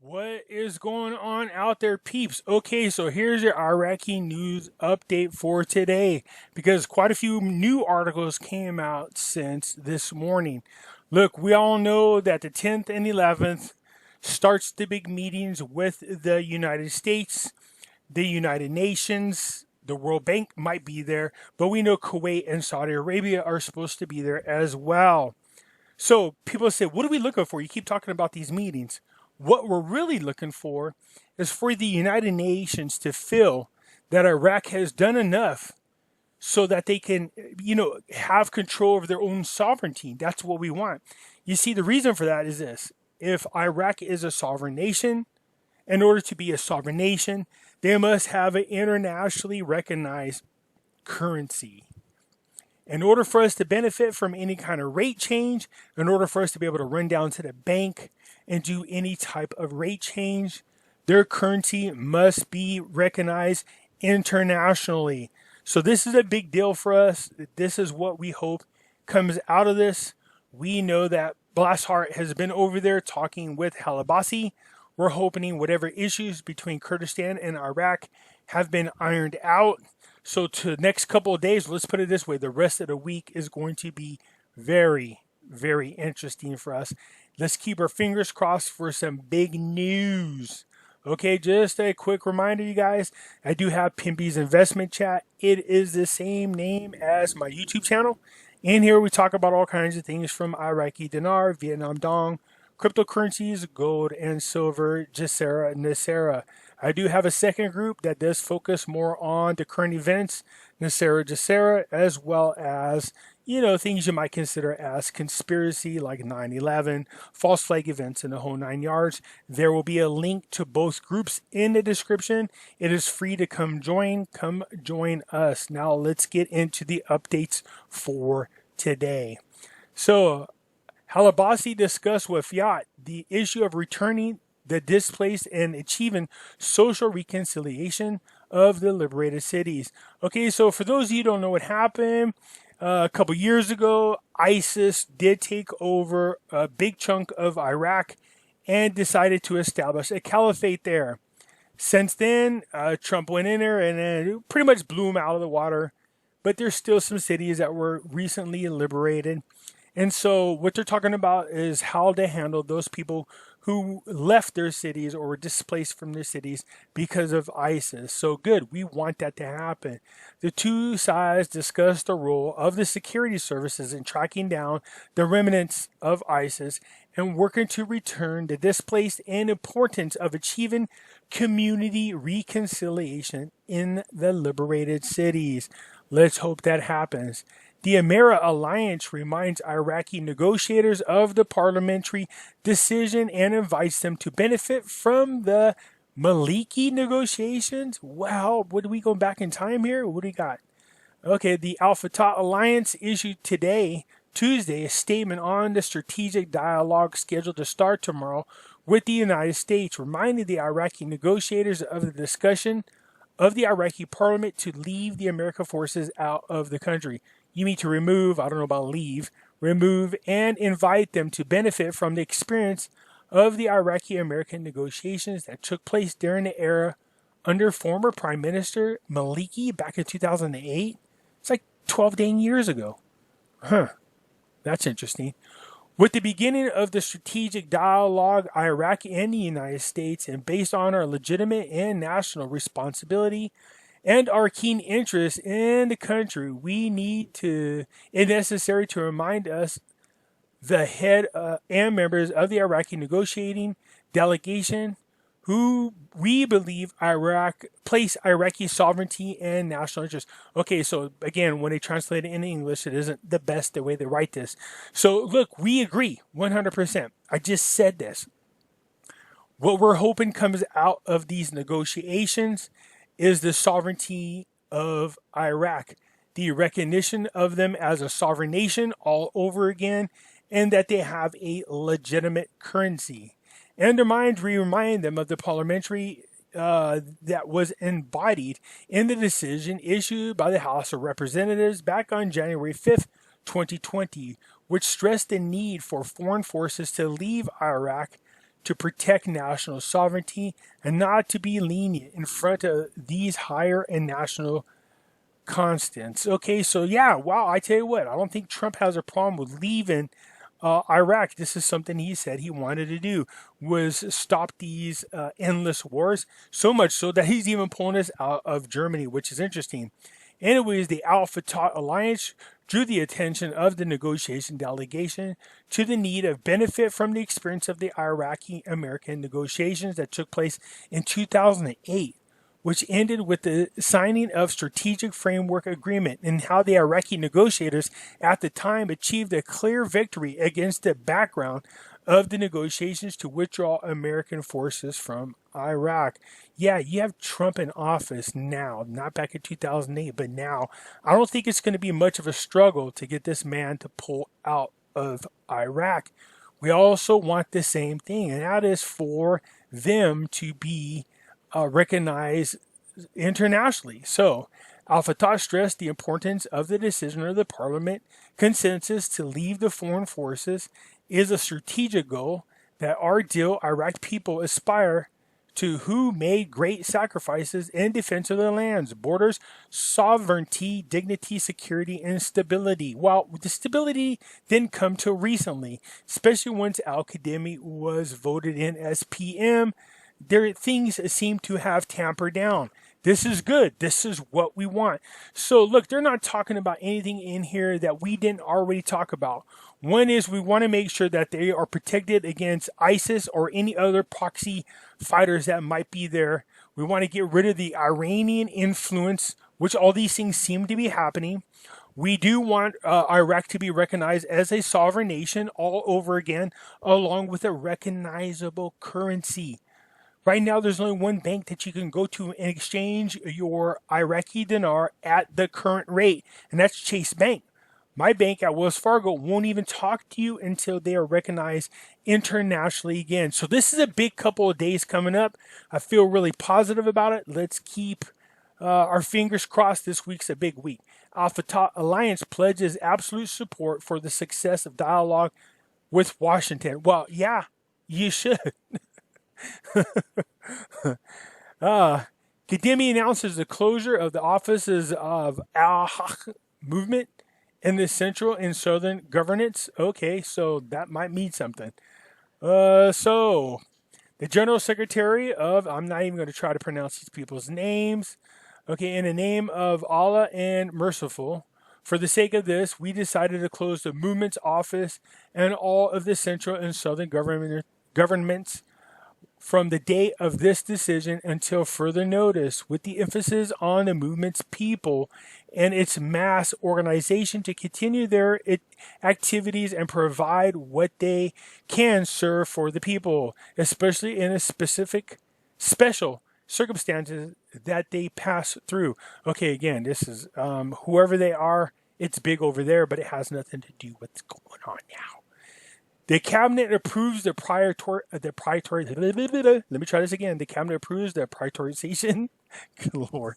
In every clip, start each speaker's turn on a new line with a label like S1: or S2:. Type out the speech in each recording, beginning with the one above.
S1: What is going on out there, peeps? Okay, so here's your Iraqi news update for today because quite a few new articles came out since this morning. Look, we all know that the 10th and 11th starts the big meetings with the United States, the United Nations, the World Bank might be there, but we know Kuwait and Saudi Arabia are supposed to be there as well. So people say, what are we looking for? You keep talking about these meetings. What we're really looking for is for the United Nations to feel that Iraq has done enough so that they can, have control over their own sovereignty. That's what we want. You see, the reason for that is this. If Iraq is a sovereign nation, in order to be a sovereign nation, they must have an internationally recognized currency. In order for us to benefit from any kind of rate change, in order for us to be able to run down to the bank and do any type of rate change, their currency must be recognized internationally. So this is a big deal for us. This is what we hope comes out of this. We know that Blashart has been over there talking with Halabasi. We're hoping whatever issues between Kurdistan and Iraq have been ironed out. So to the next couple of days, let's put it this way, the rest of the week is going to be very, very interesting for us. Let's keep our fingers crossed for some big news. Okay, just a quick reminder, you guys, I do have Pimpy's investment chat. It is the same name as my YouTube channel. In here, we talk about all kinds of things from Iraqi Dinar, Vietnam Dong, cryptocurrencies, gold and silver, Jacera, Nasera. I do have a second group that does focus more on the current events, Nasera, Jacera, as well as, things you might consider as conspiracy like 9/11, false flag events, and the whole nine yards. There will be a link to both groups in the description. It is free to come join. Come join us. Now let's get into the updates for today. So, Halabasi discussed with Fiat the issue of returning the displaced and achieving social reconciliation of the liberated cities. Okay, so for those of you who don't know what happened, a couple years ago, ISIS did take over a big chunk of Iraq and decided to establish a caliphate there. Since then, Trump went in there and pretty much blew them out of the water, but there's still some cities that were recently liberated. And so what they're talking about is how to handle those people who left their cities or were displaced from their cities because of ISIS. So good, we want that to happen. The two sides discussed the role of the security services in tracking down the remnants of ISIS and working to return the displaced and importance of achieving community reconciliation in the liberated cities. Let's hope that happens. The Amera Alliance reminds Iraqi negotiators of the parliamentary decision and invites them to benefit from the Maliki negotiations. Wow, what are we going back in time here? What do we got? Okay, the Al Fatah Alliance issued today, Tuesday, a statement on the strategic dialogue scheduled to start tomorrow with the United States, reminding the Iraqi negotiators of the discussion of the Iraqi parliament to leave the American forces out of the country. You mean to remove, I don't know about leave, remove, and invite them to benefit from the experience of the Iraqi-American negotiations that took place during the era under former Prime Minister Maliki back in 2008. It's like 12 dang years ago. That's interesting. With the beginning of the strategic dialogue, Iraq and the United States, and based on our legitimate and national responsibility and our keen interest in the country, we need to, it's necessary to remind us, the head and members of the Iraqi negotiating delegation, who we believe place Iraqi sovereignty and national interest. Okay, so again, when they translate it in English, it isn't the best the way they write this. So look, we agree 100%. I just said this. What we're hoping comes out of these negotiations is the sovereignty of Iraq, the recognition of them as a sovereign nation all over again, and that they have a legitimate currency. And remind them of the parliamentary that was embodied in the decision issued by the House of Representatives back on January 5th, 2020, which stressed the need for foreign forces to leave Iraq to protect national sovereignty and not to be lenient in front of these higher and national constants. Okay, so yeah, wow, I tell you what, I don't think Trump has a problem with leaving Iraq. This is something he said he wanted to do, was stop these endless wars, so much so that he's even pulling us out of Germany, which is interesting. Anyways, the Al-Fatah alliance drew the attention of the negotiation delegation to the need of benefit from the experience of the Iraqi-American negotiations that took place in 2008, which ended with the signing of Strategic Framework Agreement, and how the Iraqi negotiators at the time achieved a clear victory against the background of the negotiations to withdraw American forces from Iraq. Yeah, you have Trump in office now, not back in 2008, but now. I don't think it's going to be much of a struggle to get this man to pull out of Iraq. We also want the same thing, and that is for them to be recognized internationally. So, Al-Fatah stressed the importance of the decision of the parliament consensus to leave the foreign forces is a strategic goal that our ideal Iraq people aspire to, who made great sacrifices in defense of their lands, borders, sovereignty, dignity, security, and stability. Well, the stability didn't come till recently, especially once Al-Qademi was voted in as PM. Things seem to have tampered down. This is good. This is what we want. So look, they're not talking about anything in here that we didn't already talk about. One is we want to make sure that they are protected against ISIS or any other proxy fighters that might be there. We want to get rid of the Iranian influence, which all these things seem to be happening. We do want Iraq to be recognized as a sovereign nation all over again, along with a recognizable currency. Right now, there's only one bank that you can go to and exchange your Iraqi dinar at the current rate, and that's Chase Bank. My bank at Wells Fargo won't even talk to you until they are recognized internationally again. So this is a big couple of days coming up. I feel really positive about it. Let's keep our fingers crossed. This week's a big week. Al-Fatah Alliance pledges absolute support for the success of dialogue with Washington. Well, yeah, you should. Qademi announces the closure of the offices of Al-Haq movement in the central and southern governance. Okay, so that might mean something. So the General Secretary of, I'm not even going to try to pronounce these people's names. Okay, in the name of Allah and Merciful, for the sake of this, we decided to close the movement's office and all of the central and southern governments from the date of this decision until further notice, with the emphasis on the movement's people and its mass organization to continue their activities and provide what they can serve for the people, especially in a special circumstances that they pass through. Okay, again, this is whoever they are, it's big over there, but it has nothing to do with what's going on now. The cabinet approves the cabinet approves the prioritization, good Lord,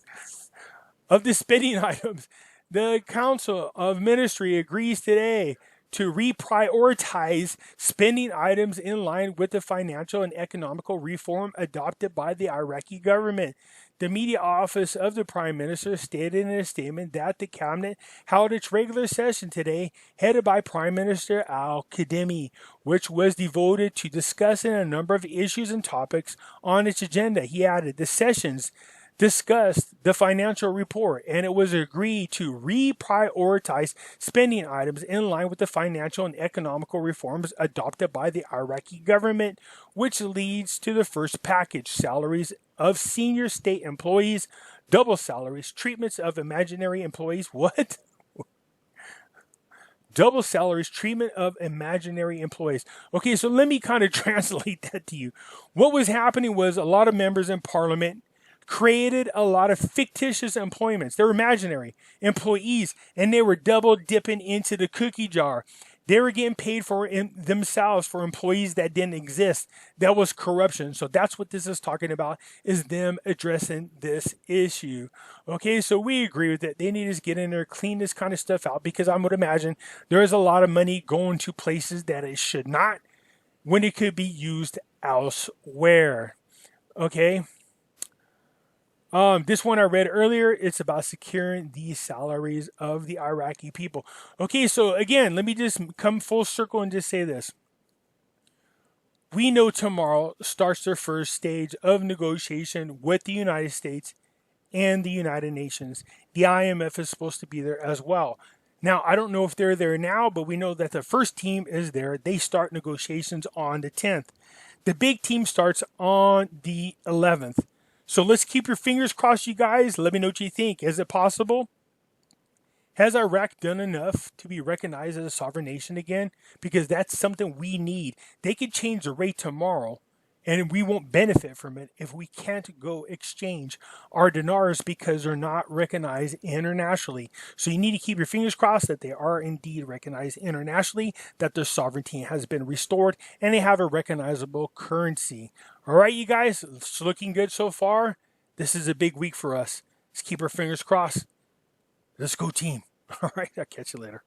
S1: of the spending items. The Council of Ministry agrees today to reprioritize spending items in line with the financial and economical reform adopted by the Iraqi government. The media office of the Prime Minister stated in a statement that the cabinet held its regular session today, headed by Prime Minister Al-Qademi, which was devoted to discussing a number of issues and topics on its agenda. He added, the sessions discussed the financial report, and it was agreed to reprioritize spending items in line with the financial and economical reforms adopted by the Iraqi government, which leads to the first package: salaries of senior state employees, double salaries, treatments of imaginary employees. What? Double salaries, treatment of imaginary employees. Okay, so let me kind of translate that to you. What was happening was a lot of members in parliament created a lot of fictitious employments. They were imaginary employees, and they were double dipping into the cookie jar. They were getting paid for themselves for employees that didn't exist. That was corruption. So that's what this is talking about, is them addressing this issue. Okay, so we agree with it. They need to get in there, clean this kind of stuff out, because I would imagine there is a lot of money going to places that it should not. when it could be used elsewhere. Okay. This one I read earlier, it's about securing the salaries of the Iraqi people. Okay, so again, let me just come full circle and just say this. We know tomorrow starts the first stage of negotiation with the United States and the United Nations. The IMF is supposed to be there as well. Now, I don't know if they're there now, but we know that the first team is there. They start negotiations on the 10th. The big team starts on the 11th. So let's keep your fingers crossed, you guys. Let me know what you think. Is it possible? Has Iraq done enough to be recognized as a sovereign nation again? Because that's something we need. They could change the rate tomorrow, and we won't benefit from it if we can't go exchange our dinars because they're not recognized internationally. So you need to keep your fingers crossed that they are indeed recognized internationally, that their sovereignty has been restored, and they have a recognizable currency. All right, you guys, it's looking good so far. This is a big week for us. Let's keep our fingers crossed. Let's go team. All right, I'll catch you later.